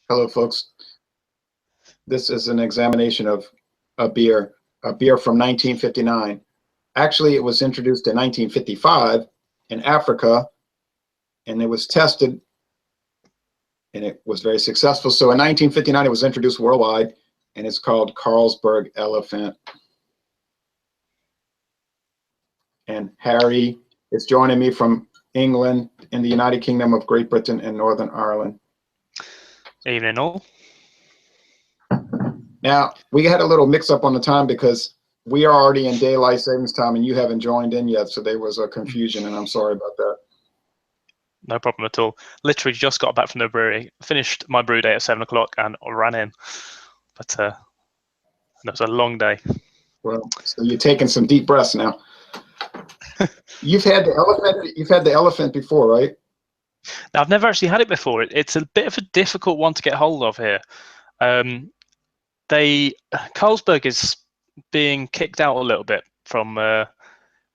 Hello, folks. This is an examination of a beer from 1959. Actually, it was introduced in 1955 in Africa, and it was tested, and it was very successful. So in 1959, it was introduced worldwide, and it's called Carlsberg Elephant. And Harry is joining me from England, in the United Kingdom of Great Britain and Northern Ireland. Evening all. Now, we had a little mix up on the time because we are already in daylight savings time and you haven't joined in yet. So there was a confusion, and I'm sorry about that. No problem at all. Literally just got back from the brewery, finished my brew day at 7 o'clock and ran in. But that was a long day. Well, so you're taking some deep breaths now. You've had the elephant before, right? Now, I've never actually had it before. It's a bit of a difficult one to get hold of here. Carlsberg is being kicked out a little bit from.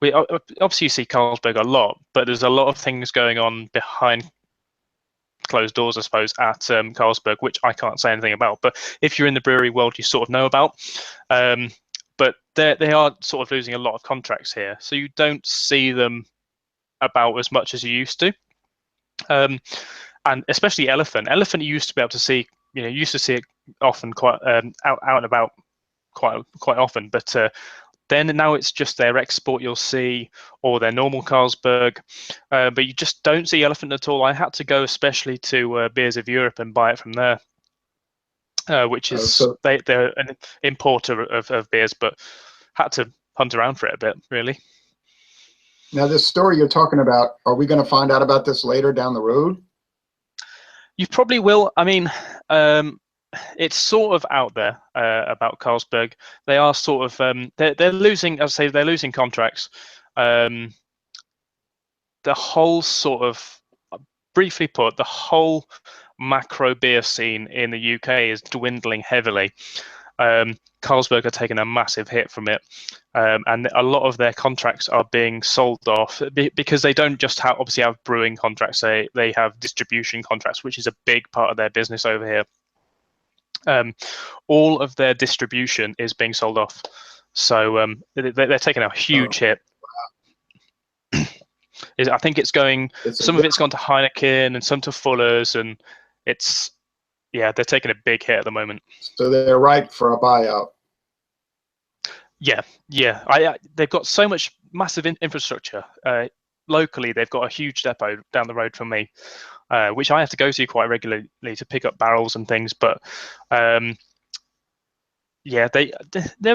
We obviously see Carlsberg a lot, but there's a lot of things going on behind closed doors, I suppose, at Carlsberg, which I can't say anything about. But if you're in the brewery world, you sort of know about. But they are sort of losing a lot of contracts here, so you don't see them about as much as you used to. And especially Elephant. Elephant, you used to be able to see. You used to see it often, quite out and about, quite often. But then now it's just their export you'll see, or their normal Carlsberg. But you just don't see Elephant at all. I had to go especially to Beers of Europe and buy it from there. Which is they're an importer of beers, but had to hunt around for it a bit, really. Now, this story you're talking about, are we going to find out about this later down the road? You probably will. I mean, it's sort of out there about Carlsberg. They are sort of they're losing. As I say, they're losing contracts. The whole sort of, briefly put, the whole macro beer scene in the UK is dwindling heavily. Carlsberg are taking a massive hit from it, and a lot of their contracts are being sold off because they don't just obviously have brewing contracts. They have distribution contracts, which is a big part of their business over here. All of their distribution is being sold off, so they're taking a huge hit. I think it's going. Some of it's gone to Heineken and some to Fuller's, and they're taking a big hit at the moment. So they're ripe for a buyout. Yeah. They've got so much massive infrastructure. Locally, they've got a huge depot down the road from me, which I have to go to quite regularly to pick up barrels and things. But they're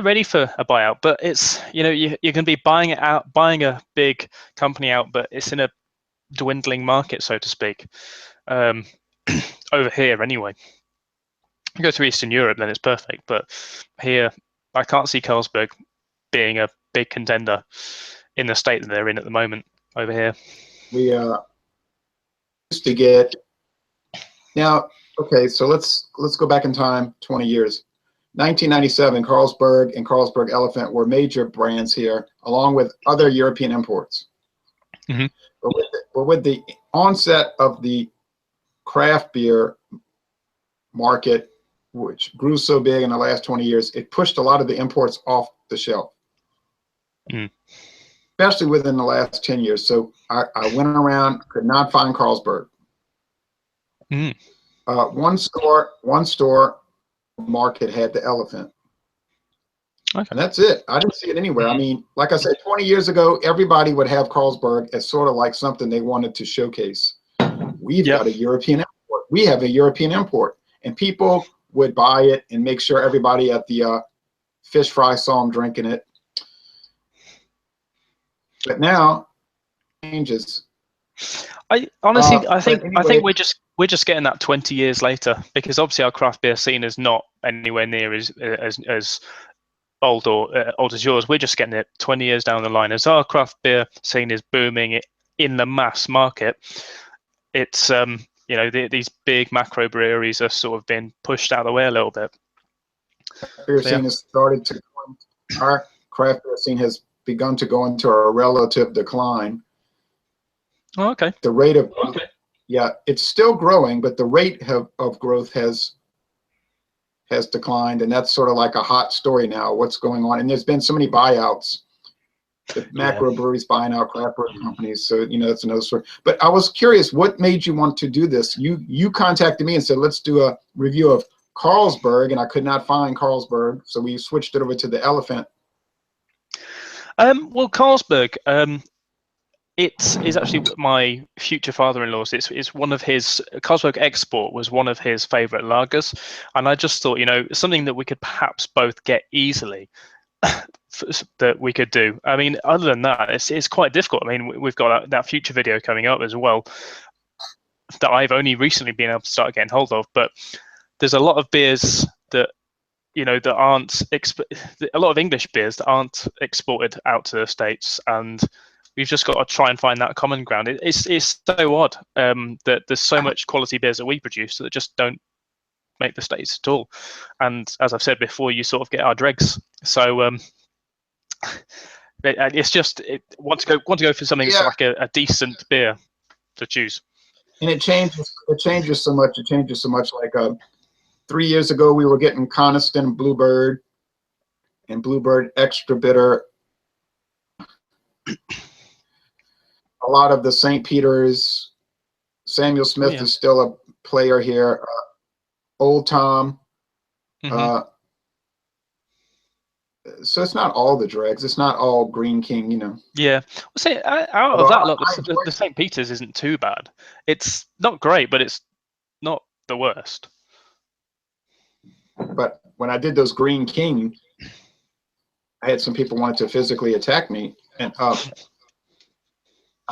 ready for a buyout. But it's you're going to be buying a big company out, but it's in a dwindling market, so to speak. Over here, anyway. You go to Eastern Europe, then it's perfect. But here, I can't see Carlsberg being a big contender in the state that they're in at the moment over here. We used to get now. Okay, so let's go back in time 20 years. 1997, Carlsberg and Carlsberg Elephant were major brands here, along with other European imports. Mm-hmm. But with the onset of the craft beer market, which grew so big in the last 20 years, it pushed a lot of the imports off the shelf, especially within the last 10 years. So I went around, could not find Carlsberg. One store market had the Elephant. Okay. And that's it. I didn't see it anywhere. I mean, like I said, 20 years ago, everybody would have Carlsberg as sort of like something they wanted to showcase. We've got a European import. We have a European import. And people would buy it and make sure everybody at the fish fry saw them drinking it. But now, changes. I think we're just getting that 20 years later, because obviously our craft beer scene is not anywhere near as old as yours. We're just getting it 20 years down the line. As our craft beer scene is booming in the mass market, it's these big macro breweries are sort of being pushed out of the way a little bit. Beer scene has started to. Our craft beer scene has begun to go into a relative decline. Oh, okay. The rate of yeah, it's still growing, but the rate of growth has declined, and that's sort of like a hot story now. What's going on? And there's been so many buyouts, the Yeah. macro breweries buying out craft brewery companies. So that's another story. But I was curious, what made you want to do this? You contacted me and said, let's do a review of Carlsberg, and I could not find Carlsberg, so we switched it over to the Elephant. Well, Carlsberg, it is actually my future father-in-law's. It's one of his. Carlsberg Export was one of his favorite lagers, and I just thought, something that we could perhaps both get easily that we could do. I mean, other than that, it's quite difficult. I mean, we've got that future video coming up as well that I've only recently been able to start getting hold of. But there's a lot of beers that that aren't a lot of English beers that aren't exported out to the States, and we've just got to try and find that common ground. It's so odd that there's so much quality beers that we produce that just don't make the States at all. And as I've said before, you sort of get our dregs. So it's just want to go for something that's like a decent beer to choose. And it changes so much. It changes so much. Like 3 years ago, we were getting Coniston Bluebird and Bluebird Extra Bitter. A lot of the St. Peter's. Samuel Smith is still a player here. Old Tom. So it's not all the dregs. It's not all Green King, Yeah. Well, see, out of that lot, the St. Peter's isn't too bad. It's not great, but it's not the worst. But when I did those Green King, I had some people wanted to physically attack me, and I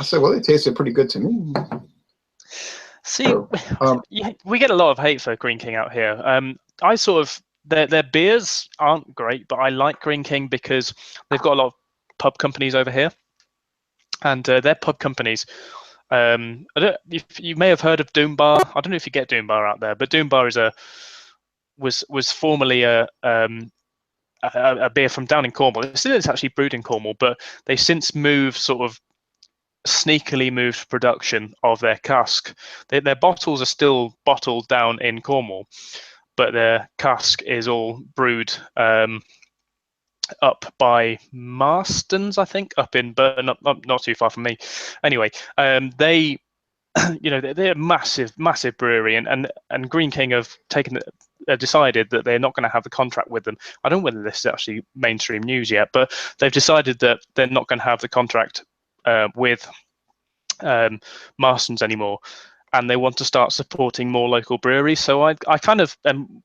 said, well, it tasted pretty good to me. See, we get a lot of hate for Green King out here. I sort of their beers aren't great, but I like Green King because they've got a lot of pub companies over here, and their pub companies. You may have heard of Doom Bar. I don't know if you get Doom Bar out there, but Doom Bar was formerly a beer from down in Cornwall. It still is actually brewed in Cornwall, but they've since sneakily moved production of their cask. Their bottles are still bottled down in Cornwall, but their cask is all brewed up by Marston's, I think, up in Burton, not too far from me. Anyway, they're a massive brewery, and Green King have decided that they're not going to have a contract with them. I don't know whether this is actually mainstream news yet, but they've decided that they're not going to have the contract with Marston's anymore, and they want to start supporting more local breweries. So I kind of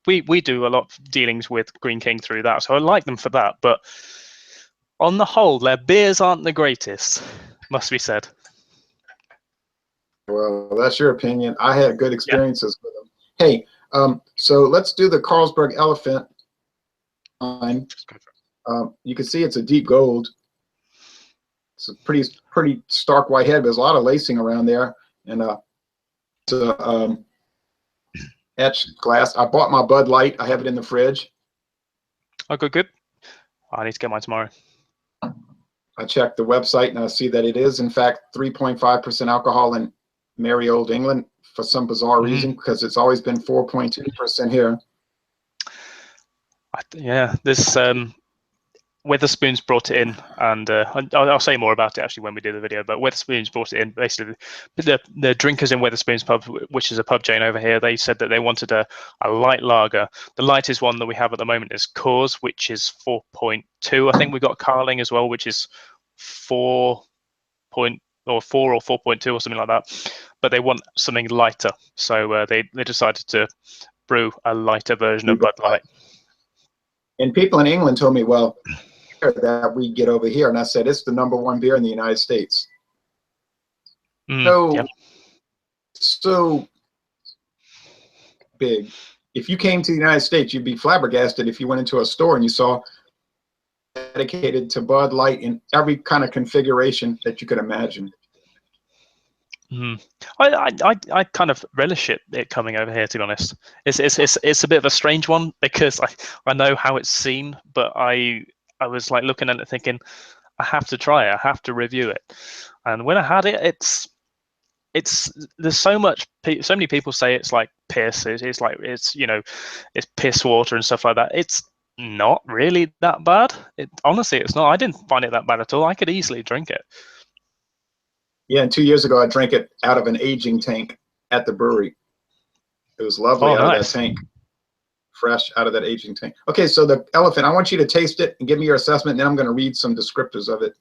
we do a lot of dealings with Green King through that, so I like them for that. But on the whole, their beers aren't the greatest, must be said. Well, that's your opinion. I had good experiences with them. Hey, so let's do the Carlsberg Elephant line. You can see it's a deep gold. It's a pretty stark white head, but there's a lot of lacing around there, and it's a etched glass. I bought my Bud Light. I have it in the fridge. Oh, good. I need to get mine tomorrow. I checked the website and I see that it is in fact 3.5% alcohol in merry old England for some bizarre reason, because it's always been 4.2% here. Yeah, this Wetherspoons brought it in, and I'll say more about it actually when we do the video. But Wetherspoons brought it in. Basically, the drinkers in Wetherspoons pub, which is a pub chain over here, they said that they wanted a light lager. The lightest one that we have at the moment is Coors, which is 4.2. I think we got Carling as well, which is 4 or 4.2 or something like that. But they want something lighter, so they decided to brew a lighter version of Bud Light. And people in England told me, well, that we get over here, and I said it's the #1 beer in the United States. So big. If you came to the United States, you'd be flabbergasted if you went into a store and you saw dedicated to Bud Light in every kind of configuration that you could imagine. I kind of relish it coming over here, to be honest. It's a bit of a strange one because I know how it's seen, but I was like looking at it thinking, I have to try it, I have to review it. And when I had it, there's so many people say it's like piss. It's like it's it's piss water and stuff like that. It's not really that bad. Honestly, it's not. I didn't find it that bad at all. I could easily drink it. Yeah, and 2 years ago I drank it out of an aging tank at the brewery. It was lovely out of that tank, fresh out of that aging tank. Okay, so the Elephant, I want you to taste it and give me your assessment, and then I'm going to read some descriptors of it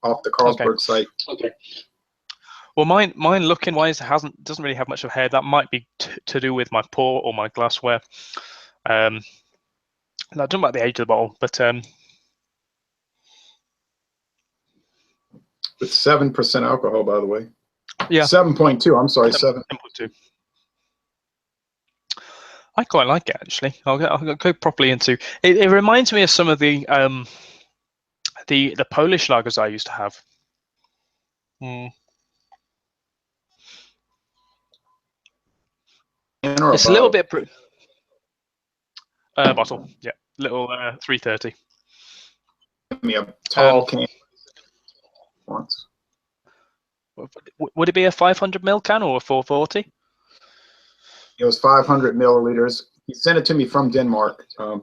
off the Carlsberg site. Okay. Well, mine looking wise doesn't really have much of hair. That might be to do with my pour or my glassware. I don't know about the age of the bottle, but with 7% alcohol, by the way. Yeah, 7.2. I'm sorry, 7.2. I quite like it actually. I'll go properly into it. It reminds me of some of the Polish lagers I used to have. It's a little bit bottle, yeah, little 330. Give me a tall can once. Would it be a 500 ml can or a 440? It was 500 milliliters. He sent it to me from Denmark. A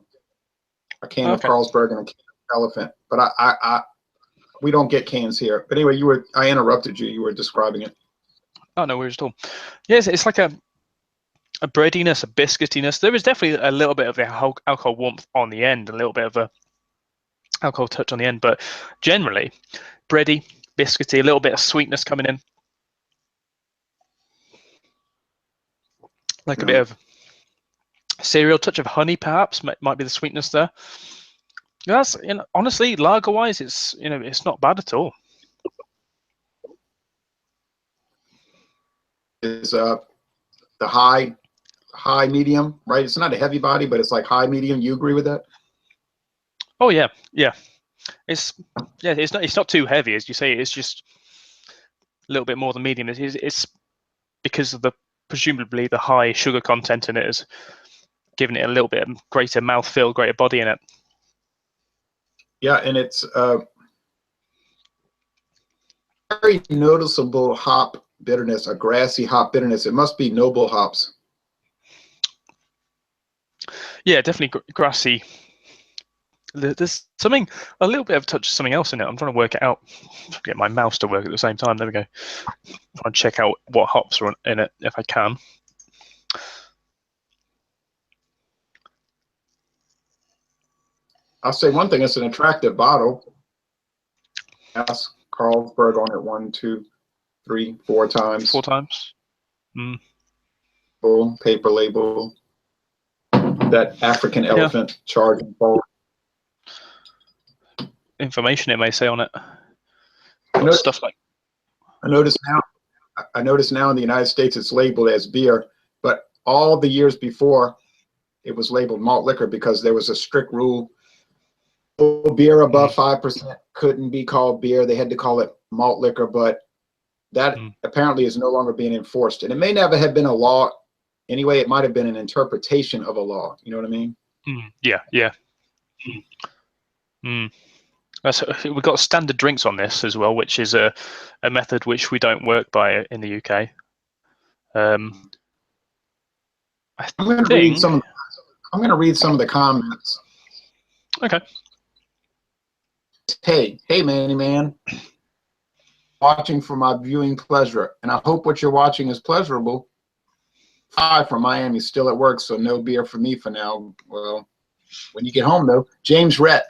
can of Carlsberg and a can of Elephant, but we don't get cans here. But anyway, I interrupted you. You were describing it. Oh no, worries at all. Yes, it's like a breadiness, a biscuitiness. There is definitely a little bit of the alcohol warmth on the end, a little bit of a alcohol touch on the end, but generally bready, biscuity, a little bit of sweetness coming in, like a bit of cereal, touch of honey, perhaps might be the sweetness there. That's honestly, lager wise, it's it's not bad at all. Is the high medium, right? It's not a heavy body, but it's like high medium. You agree with that? Oh yeah. It's not too heavy, as you say. It's just a little bit more than medium. It's because of presumably the high sugar content in it is giving it a little bit greater mouthfeel, greater body in it. Yeah, and it's very noticeable hop bitterness, a grassy hop bitterness. It must be noble hops. Yeah, definitely grassy. There's a little bit of touch of something else in it. I'm trying to work it out. Get my mouse to work at the same time. There we go. Try and check out what hops are in it if I can. I'll say one thing: it's an attractive bottle. Ask Carlsberg on it 1, 2, 3, 4 times. 4 times. Paper label. That African elephant charging forward. Information it may say on it. Stuff like. I notice now in the United States it's labeled as beer, but all the years before it was labeled malt liquor because there was a strict rule. Beer above 5% couldn't be called beer. They had to call it malt liquor, but that apparently is no longer being enforced. And it may never have been a law anyway. It might have been an interpretation of a law. You know what I mean? Yeah. We've got standard drinks on this as well, which is a method which we don't work by in the UK. I'm going to read some of the comments. Okay. Hey, Manny Man. Watching for my viewing pleasure, and I hope what you're watching is pleasurable. 5 from Miami, still at work, so no beer for me for now. Well, when you get home, though. James Rhett,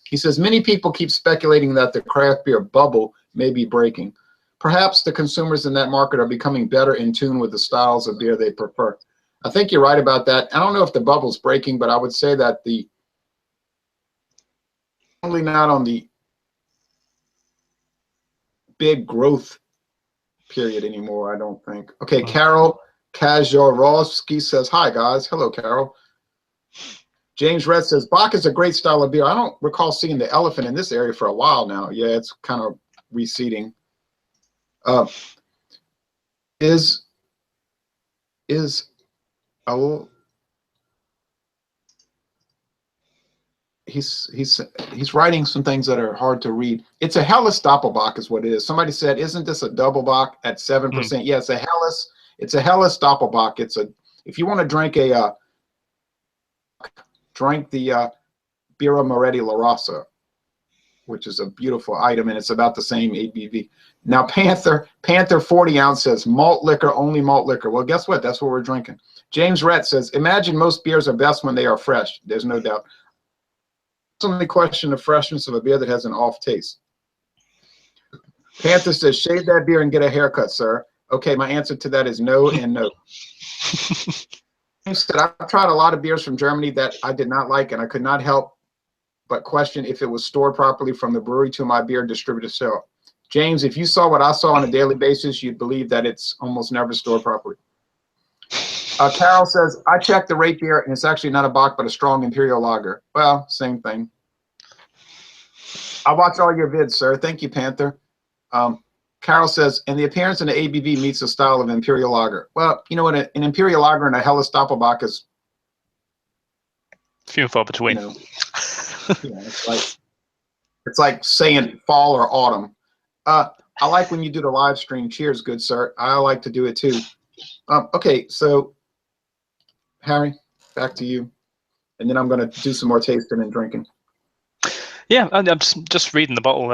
he says, many people keep speculating that the craft beer bubble may be breaking. Perhaps the consumers in that market are becoming better in tune with the styles of beer they prefer. I think you're right about that. I don't know if the bubble's breaking, but I would say that probably not on the big growth period anymore, I don't think. Okay, Carol Kajorowski says, hi, guys. Hello, Carol. James Red says, Bock is a great style of beer. I don't recall seeing the Elephant in this area for a while now. Yeah, it's kind of receding. Is he's writing some things that are hard to read. It's a Helles Doppelbock is what it is. Somebody said, "Isn't this a double bock at 7%?" Yeah, it's a Helles. It's a Helles Doppelbock. It's a if you want to drink drink the Birra Moretti La Rosa, which is a beautiful item, and it's about the same ABV. Now, Panther 40 ounce says malt liquor, only malt liquor. Well, guess what? That's what we're drinking. James Rett says, imagine most beers are best when they are fresh. There's no doubt. Only question the freshness of a beer that has an off taste. Panther says, shave that beer and get a haircut, sir. Okay, my answer to that is no and no. James said, I've tried a lot of beers from Germany that I did not like, and I could not help but question if it was stored properly from the brewery to my beer distributor sale. James, if you saw what I saw on a daily basis, you'd believe that it's almost never stored properly. Carol says, I checked the rate beer, and it's actually not a Bock, but a strong imperial lager. Well, same thing. I watch all your vids, sir. Thank you, Panther. Carol says, and the appearance and the ABV meets the style of imperial lager. Well, you know what? An imperial lager and a Helles Doppelbock is few and far between. You know, it's like saying fall or autumn. I like when you do the live stream. Cheers, good sir. I like to do it too. Okay, so Harry, back to you, and then I'm going to do some more tasting and drinking. Yeah, and I'm just reading the bottle.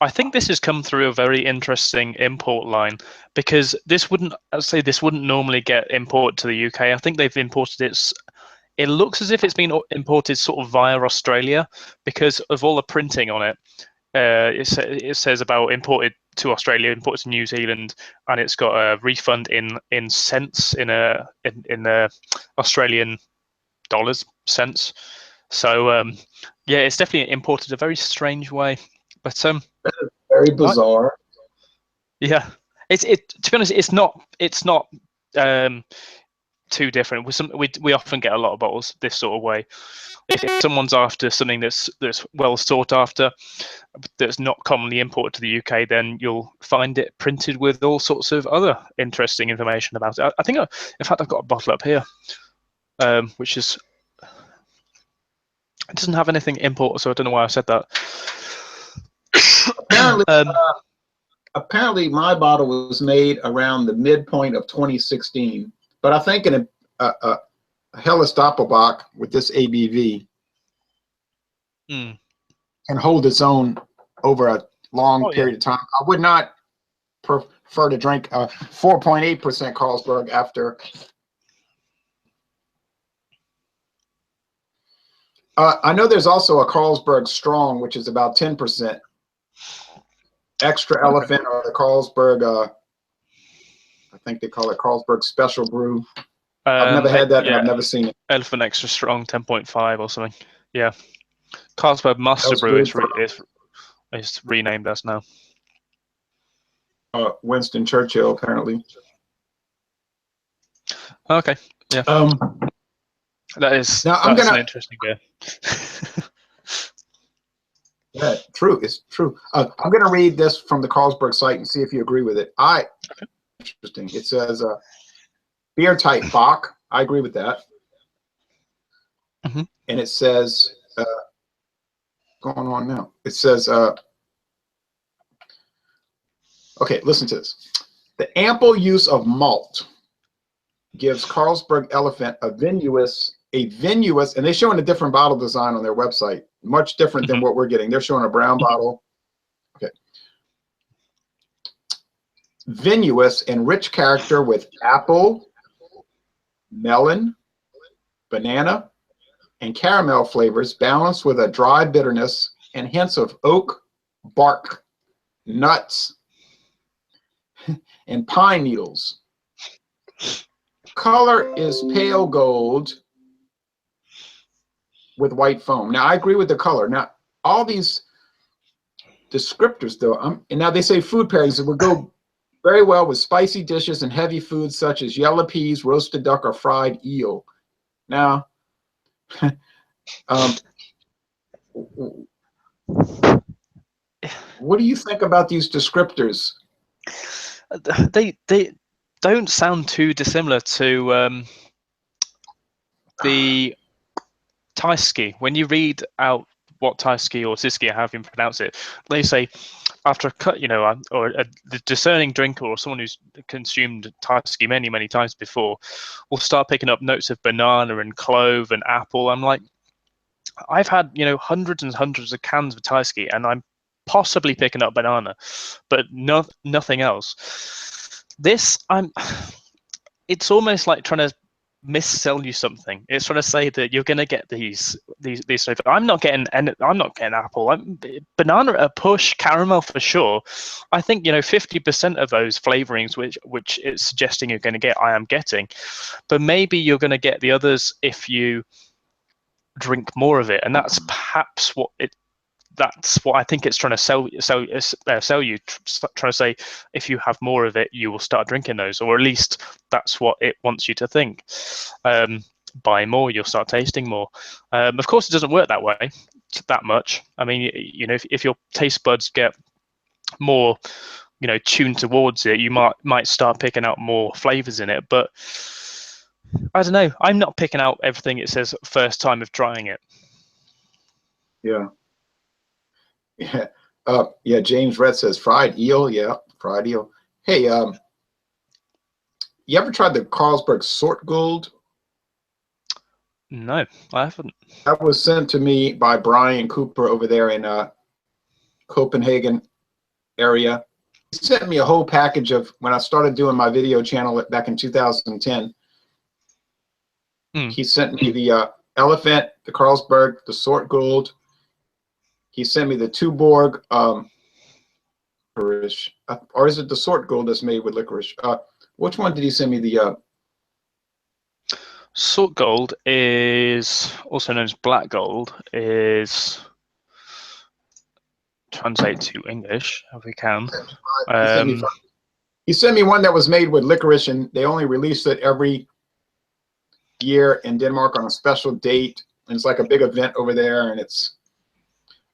I think this has come through a very interesting import line, because this wouldn't normally get imported to the UK. I think they've imported it. It looks as if it's been imported sort of via Australia because of all the printing on it. It says about imported to Australia, imported to New Zealand, and it's got a refund in cents in Australian dollars cents. So yeah, it's definitely imported a very strange way. But very bizarre. Yeah, to be honest, it's not too different. We often get a lot of bottles this sort of way. If someone's after something that's well sought after, that's not commonly imported to the UK, then you'll find it printed with all sorts of other interesting information about it. I think, in fact, I've got a bottle up here, which is, it doesn't have anything imported, so I don't know why I said that. Apparently, my bottle was made around the midpoint of 2016. But I think in a Helles Doppelbock with this ABV can hold its own over a long period of time. I would not prefer to drink a 4.8% Carlsberg after. I know there's also a Carlsberg Strong, which is about 10%. Extra Elephant or the Carlsberg. I think they call it Carlsberg Special Brew. I've never had that, and I've never seen it. Elephant Extra Strong 10.5 or something. Yeah. Carlsberg Master Brew is renamed as now. Winston Churchill, apparently. Okay. Yeah. That's an interesting beer. Yeah, true. It's true. I'm going to read this from the Carlsberg site and see if you agree with it. Interesting. It says beer type Bock. I agree with that. And it says, what's going on now? It says, okay, listen to this. The ample use of malt gives Carlsberg Elephant a vinous, and they're showing a different bottle design on their website, much different than what we're getting. They're showing a brown bottle. Okay. Vinous and rich character with apple, melon, banana, and caramel flavors, balanced with a dry bitterness and hints of oak, bark, nuts, and pine needles. Color is pale gold with white foam. Now, I agree with the color. Now, all these descriptors, though, and now they say food pairings, it would go very well with spicy dishes and heavy foods such as yellow peas, roasted duck, or fried eel. Now, what do you think about these descriptors? They don't sound too dissimilar to Taiski, when you read out what Taiski or Siski, however you pronounce it, they say after a cut, or a discerning drinker or someone who's consumed Taiski many, many times before will start picking up notes of banana and clove and apple. I'm like, I've had, hundreds and hundreds of cans of Taiski, and I'm possibly picking up banana, but nothing else. It's almost like trying to missell you something. It's trying to say that you're going to get these. I'm not getting apple. Banana at a push, caramel for sure. I think 50% of those flavorings which it's suggesting you're going to get, I am getting, but maybe you're going to get the others if you drink more of it, and that's perhaps that's what I think it's trying to sell you. Trying to say, if you have more of it, you will start drinking those, or at least that's what it wants you to think. Buy more, you'll start tasting more. Of course, it doesn't work that way, that much. I mean, if your taste buds get more, tuned towards it, you might start picking out more flavors in it. But I don't know. I'm not picking out everything it says first time of trying it. Yeah. Yeah. Yeah. James Red says fried eel. Yeah, fried eel. Hey, you ever tried the Carlsberg Sort Gold? No, I haven't. That was sent to me by Brian Cooper over there in Copenhagen area. He sent me a whole package of when I started doing my video channel back in 2010. He sent me the Elephant, the Carlsberg, the Sort Gold. He sent me the Tuborg licorice, or is it the Sort Gold that's made with licorice? Which one did he send me? The Sort Gold is also known as Black Gold. Is translate to English if we can. He sent me one that was made with licorice, and they only release it every year in Denmark on a special date. And it's like a big event over there, and it's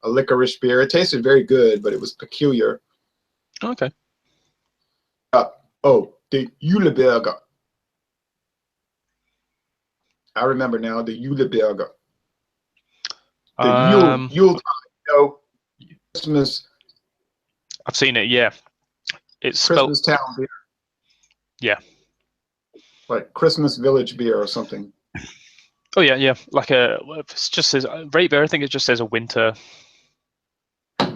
a licorice beer. It tasted very good, but it was peculiar. Okay. The Juleberger. I remember now, the Juleberger. The Yuletide, Christmas. I've seen it, yeah. It's Christmas town beer. Yeah. Like Christmas village beer or something. Oh yeah, yeah. Like it just says rate beer. I think it just says a winter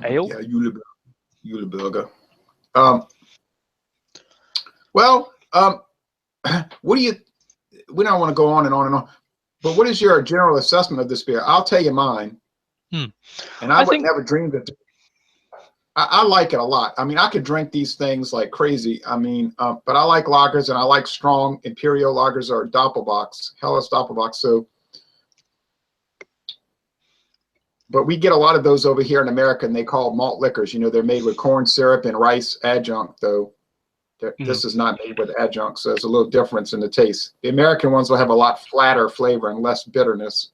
ale. Yeah, Juleberger. What do you? We don't want to go on and on and on, but what is your general assessment of this beer? I'll tell you mine. And I would never dream that. I like it a lot. I mean, I could drink these things like crazy. I mean, but I like lagers, and I like strong imperial lagers or Doppelbocks, Helles Doppelbocks. So, but we get a lot of those over here in America, and they call malt liquors. They're made with corn syrup and rice adjunct, though. This is not made with adjunct, so there's a little difference in the taste. The American ones will have a lot flatter flavor and less bitterness.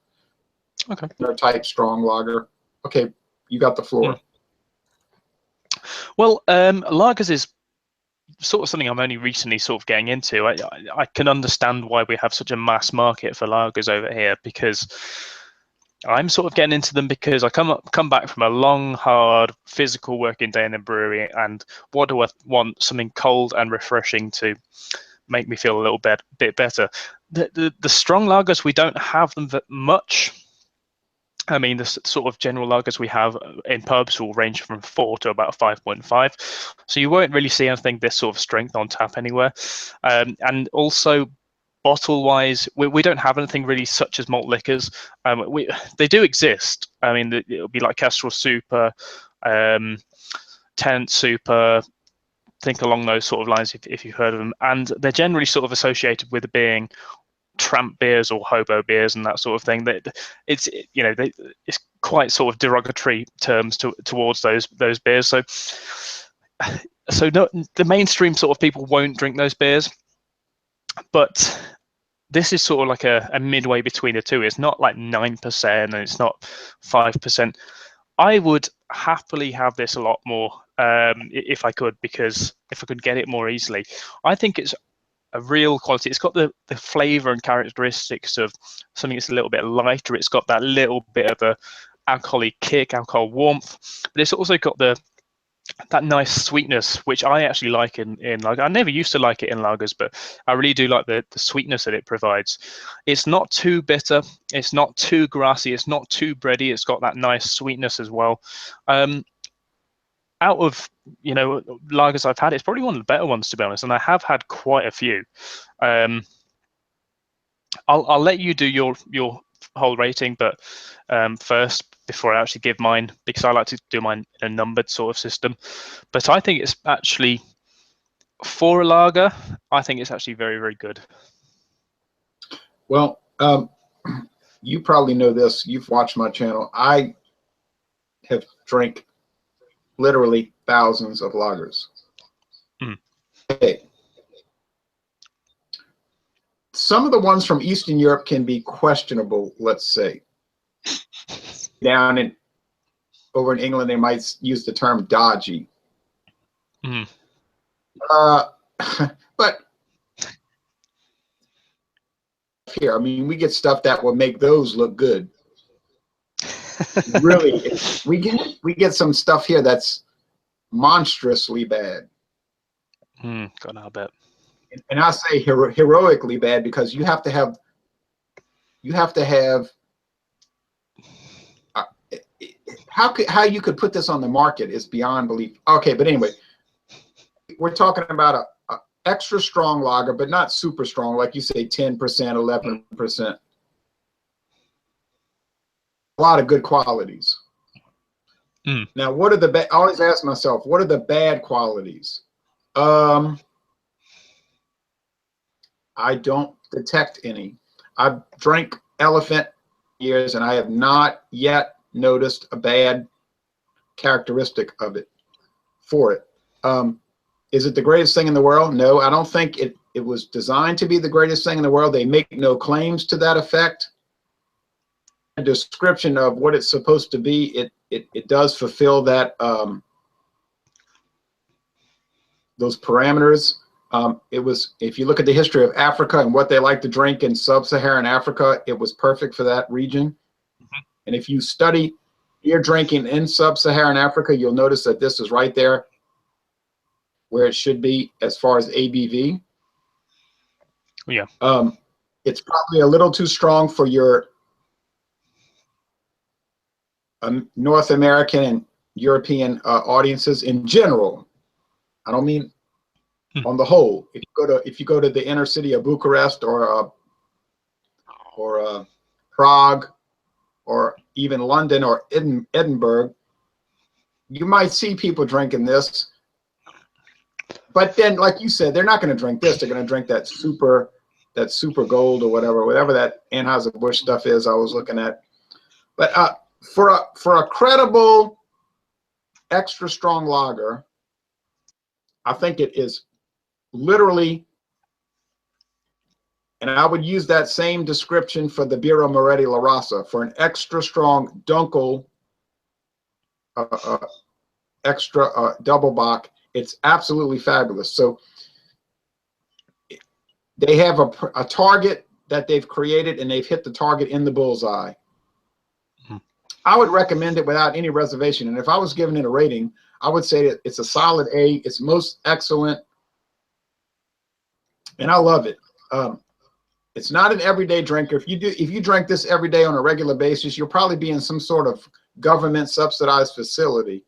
Okay. They're a tight, strong lager. Okay, you got the floor. Well, lagers is sort of something I'm only recently sort of getting into. I can understand why we have such a mass market for lagers over here, because I'm sort of getting into them because I come back from a long, hard physical working day in a brewery, and what do I want? Something cold and refreshing to make me feel a little bit better. The strong lagers, we don't have them that much. I mean, the sort of general lagers we have in pubs will range from 4 to about 5.5. So you won't really see anything this sort of strength on tap anywhere. And also, bottle-wise, we don't have anything really such as malt liquors. They do exist. I mean, it'll be like Kestrel Super, Tenant Super, think along those sort of lines if you've heard of them. And they're generally sort of associated with being tramp beers or hobo beers and that sort of thing. It's quite sort of derogatory terms towards those beers. So no, the mainstream sort of people won't drink those beers, but this is sort of like a midway between the two. It's not like 9% and it's not 5%. I would happily have this a lot more if I could, because if I could get it more easily. I think it's a real quality. It's got the flavour and characteristics of something that's a little bit lighter. It's got that little bit of a alcoholic kick, alcohol warmth, but it's also got that nice sweetness, which I actually like in lager. I never used to like it in lagers, but I really do like the sweetness that it provides. It's not too bitter, it's not too grassy, it's not too bready. It's got that nice sweetness as well. Out of lagers I've had, it's probably one of the better ones, to be honest, and I have had quite a few. I'll let you do your whole rating, but first, before I actually give mine, because I like to do mine in a numbered sort of system. But I think it's actually, for a lager, I think it's actually very, very good. Well, you probably know this. You've watched my channel. I have drank literally thousands of lagers. Mm. Okay. Some of the ones from Eastern Europe can be questionable, let's say. Over in England, they might use the term dodgy. Mm. But here, I mean, we get stuff that will make those look good. Really, we get some stuff here that's monstrously bad. God, I bet. And I say heroically bad because you have to have how you could put this on the market is beyond belief. Okay, but anyway, we're talking about a extra strong lager, but not super strong, like you say, 10%, 11%. A lot of good qualities. Mm. Now, what are I always ask myself, what are the bad qualities? I don't detect any. I've drank Elephant years, and I have not yet noticed a bad characteristic of it for it. Is it the greatest thing in the world? No, I don't think it was designed to be the greatest thing in the world. They make no claims to that effect. A description of what it's supposed to be, it does fulfill that those parameters. It was, if you look at the history of Africa and what they like to drink in sub-Saharan Africa, it was perfect for that region. Mm-hmm. And if you study beer drinking in sub-Saharan Africa, you'll notice that this is right there where it should be as far as ABV. Yeah. It's probably a little too strong for your North American and European audiences in general. I don't mean on the whole. If you go to the inner city of Bucharest or Prague or even London or Edinburgh, you might see people drinking this. But then, like you said, they're not going to drink this. They're going to drink that super gold or whatever that Anheuser-Busch stuff is I was looking at. But for a credible extra strong lager, I think it is literally, and I would use that same description for the Birra Moretti La Rosa, for an extra strong Dunkel extra double Bock. It's absolutely fabulous. So they have a target that they've created, and they've hit the target in the bullseye. Mm-hmm. I would recommend it without any reservation. And if I was giving it a rating, I would say that it's a solid A. It's most excellent, and I love it. It's not an everyday drinker. If you drink this every day on a regular basis, you'll probably be in some sort of government subsidized facility.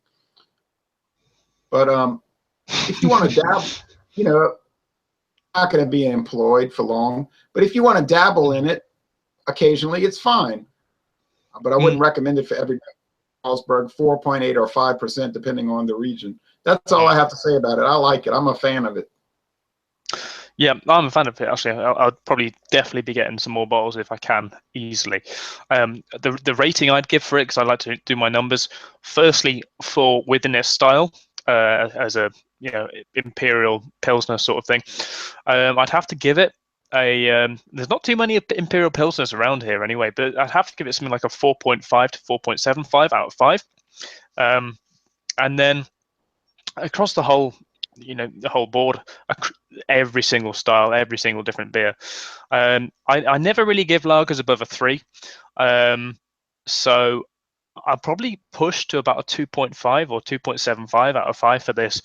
But if you want to dabble, not going to be employed for long. But if you want to dabble in it occasionally, it's fine. But I wouldn't recommend it for every day. Carlsberg, 4.8 or 5%, depending on the region. That's all I have to say about it. I like it. I'm a fan of it. Yeah, I'm a fan of it, actually. I'd probably definitely be getting some more bottles if I can, easily. The rating I'd give for it, because I like to do my numbers, firstly, for within its style, as a imperial pilsner sort of thing, I'd have to give it there's not too many imperial pilsners around here anyway, but I'd have to give it something like a 4.5 to 4.75 out of 5. And then across the whole the whole board, every single style, every single different beer. I never really give lagers above a 3, so I'll probably push to about a 2.5 or 2.75 out of 5 for this,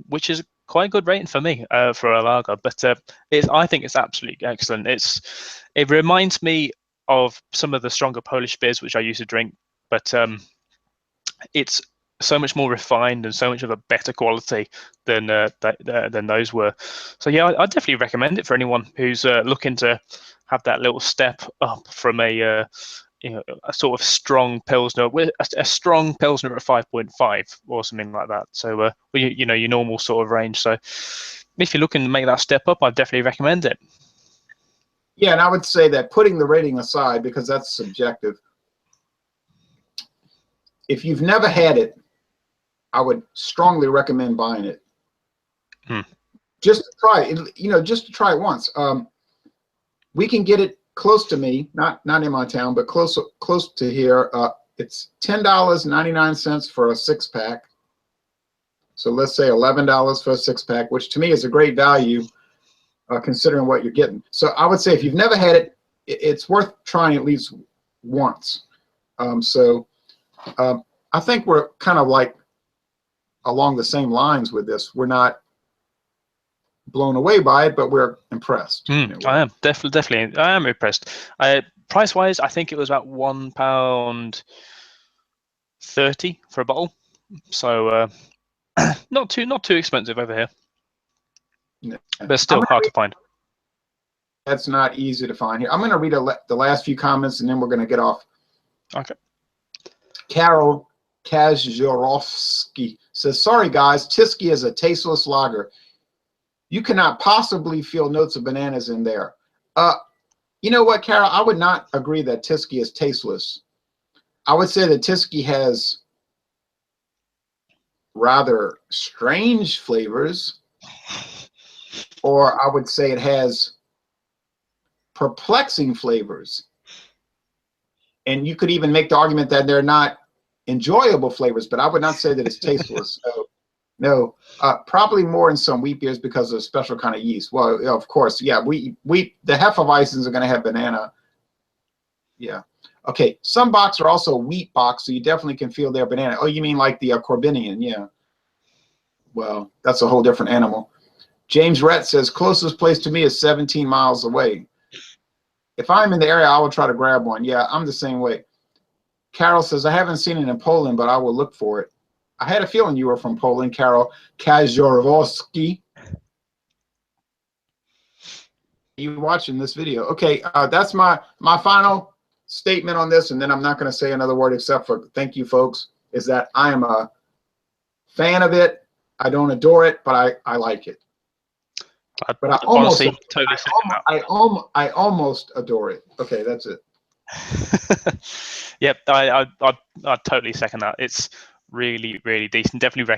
which is quite a good rating for me for a lager. But I think it's absolutely excellent. It reminds me of some of the stronger Polish beers which I used to drink, but it's so much more refined and so much of a better quality than those were. So yeah, I definitely recommend it for anyone who's looking to have that little step up from a sort of strong pilsner, with a strong pilsner at 5.5 or something like that. So your normal sort of range. So if you're looking to make that step up, I'd definitely recommend it. Yeah, and I would say that, putting the rating aside, because that's subjective, if you've never had it, I would strongly recommend buying it. Just to try it, just to try it once. We can get it close to me, not in my town, but close to here. It's $10.99 for a 6-pack. So let's say $11 for a 6-pack, which to me is a great value, considering what you're getting. So I would say if you've never had it, it's worth trying at least once. I think we're kind of like along the same lines with this. We're not blown away by it, but we're impressed. I am definitely. I am impressed. Price wise, I think it was about £1.30 for a bottle. So not too expensive over here, but still hard to find. That's not easy to find here. I'm going to read the last few comments, and then we're going to get off. Okay. Carol Kazhorowski says, "Sorry guys, Tyskie is a tasteless lager. You cannot possibly feel notes of bananas in there." You know what, Carol? I would not agree that Tyskie is tasteless. I would say that Tyskie has rather strange flavors, or I would say it has perplexing flavors. And you could even make the argument that they're not enjoyable flavors, but I would not say that it's tasteless. So, no, probably more in some wheat beers because of a special kind of yeast. Well, of course, yeah, the Hefeweizens are going to have banana. Yeah. Okay, some bocks are also wheat bocks, so you definitely can feel their banana. Oh, you mean like the Corbinian? Yeah. Well, that's a whole different animal. James Rett says, "Closest place to me is 17 miles away. If I'm in the area, I will try to grab one." Yeah, I'm the same way. Carol says, "I haven't seen it in Poland, but I will look for it." I had a feeling you were from Poland, Carol Kazhorowski. You watching this video? Okay, that's my final statement on this, and then I'm not going to say another word except for thank you, folks. Is that I am a fan of it. I don't adore it, but I like it. But I almost I almost adore it. Okay, that's it. Yep, I totally second that. It's really, really decent. Definitely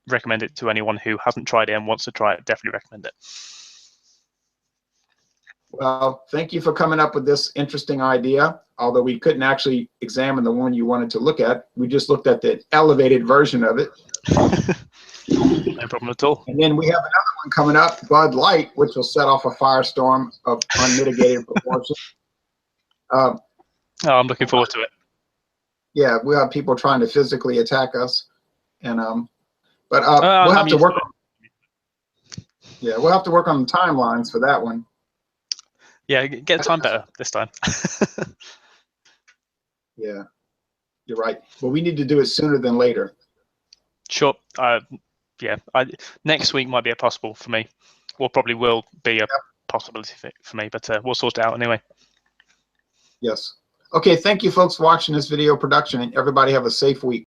recommend it to anyone who hasn't tried it and wants to try it. Definitely recommend it. Well, thank you for coming up with this interesting idea. Although we couldn't actually examine the one you wanted to look at, we just looked at the elevated version of it. No problem at all. And then we have another one coming up, Bud Light, which will set off a firestorm of unmitigated proportions. I'm looking forward to it. Yeah, we have people trying to physically attack us, and we'll have to work on. Yeah, we'll have to work on the timelines for that one. Yeah, get time better this time. Yeah, you're right. But we need to do it sooner than later. Sure. Yeah, next week might be a possible for me, or probably will be a possibility for me, but we'll sort it out anyway. Yes. Okay, thank you folks for watching this video production, and everybody have a safe week.